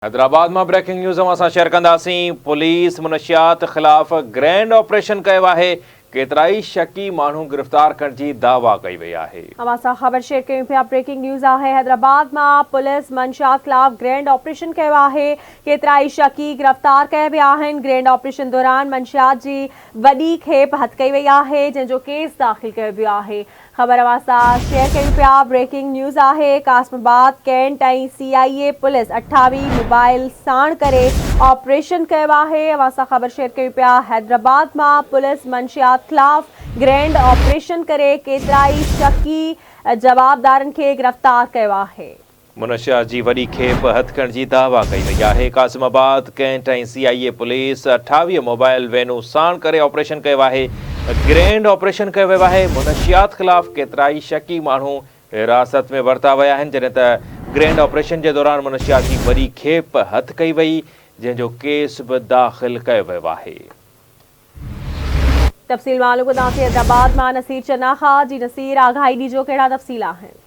हैदराबाद में breaking news असां share कंदासीं। पुलिस मुनशियात ख़िलाफ़ ग्रैंड ऑपरेशन कयो आहे। केतिराई शकी माण्हू गिरफ़्तार करण जी दावा कई वई आहे। असां ख़बर शेयर कयूं पिया। ब्रेकिंग न्यूज़ आहे। हैदराबाद में पुलिस मुनशियात ख़िलाफ़ ग्रैंड ऑपरेशन किया है। केतिराई शकी गिरफ़्तार किया विया आहिनि। ग्रैंड ऑपरेशन दौरान मुनशियात की वॾी खेप हथ कई वई आहे, जंहिंजो केस दाख़िल किया वियो आहे। ख़बर असां शेयर कयूं पिया। ब्रेकिंग न्यूज़ आहे। कासमाबाद कैंट ऐं CIA पुलिस 28 मोबाइल साण करे ऑपरेशन किया है। असां ख़बर शेयर कयूं पिया। हैदराबाद में पुलिस मुनशियात ख़िलाफ़ ग्रैंड ऑपरेशन करे केतिराई शकी जवाबदारनि खे गिरफ़्तार किया है। मुनशियात जी वॾी खेप हथ करण जी दावा कई वई आहे। कासमाबाद कैंट ऐं CIA पुलिस 28 मोबाइल वैनू साण करे ऑपरेशन किया है। ग्रैंड ऑपरेशन किया वियो आहे। मुनशियात ख़िलाफ़ केतिराई शकी माण्हू हिरासत में वरिता विया आहिनि, जॾहिं त ग्रैंड ऑपरेशन के दौरान मुनशियात की वॾी खेप हथ कई वई, जंहिंजो केस भी दाख़िल किया वियो आहे। तफ़सील मालूम कंदासीं। हैदराबाद में नसीर चनाखा जी। नसीर, आगाही ॾिजो, कहिड़ा तफ़सील आहिनि?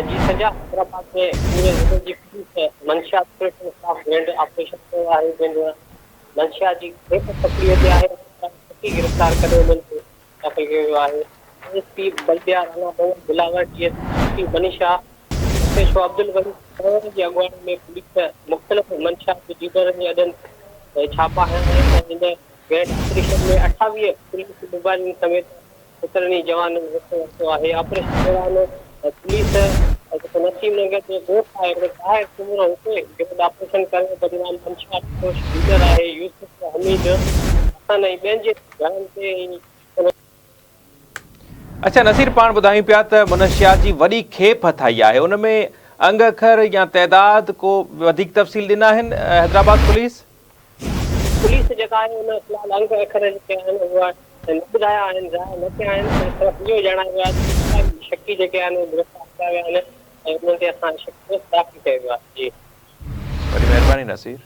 जी सजा हैदराबाद में पूरे ज़िले की पुलिस मुनशियात ऑपरेशन खिलाफ ग्रैंड ऑपरेशन किया है। जंहिं मुनशियात की खेप पकड़ी ते आहे, गिरफ़्तार करे उन्हनि खे दाख़िल किया वियो आहे। SP बल्दिया राणा मोहम्मद बिलावट, DSP मनीषा अब्दुल वली की अगवानी में पुलिस मुख़्तलिफ़ मुनशियात के डीलरनि जे अॾनि छापा हणिया आहिनि। हिन ग्रैंड ऑपरेशन में 28 पुलिस मोबाइल समेत 17 जवान वरितो आहे। ऑपरेशन दौरान पुलिस नसीम नगर जो ॻोठ आहे ॿाहिरि सूमर हुते ग्रैंड ऑपरेशन करे बदनाम मुनशियात लीडर आहे यूसुफ हमीद हसन ऐं ॿियनि जे घरनि ते। अच्छा नसीर, पाण ॿुधायूं पिया त मुनशियात जी वॾी खेप हथ आई आहे, उनमें अंग अखर या तइदाद को वधीक तफ़सील ॾिना आहिनि हैदराबाद पुलिस जेका आहे उन फ़िलहाल अंग अखर जेके आहिनि उहा न ॿुधाया आहिनि, ज़ाहिर न कया आहिनि। सिर्फ़ु इहो ॼाणायो वियो आहे त शकी जेके आहिनि उहे गिरफ़्तार कया विया आहिनि ऐं उन्हनि ते असां केस दाख़िल कयो वियो आहे। जी, वॾी महिरबानी नसीर।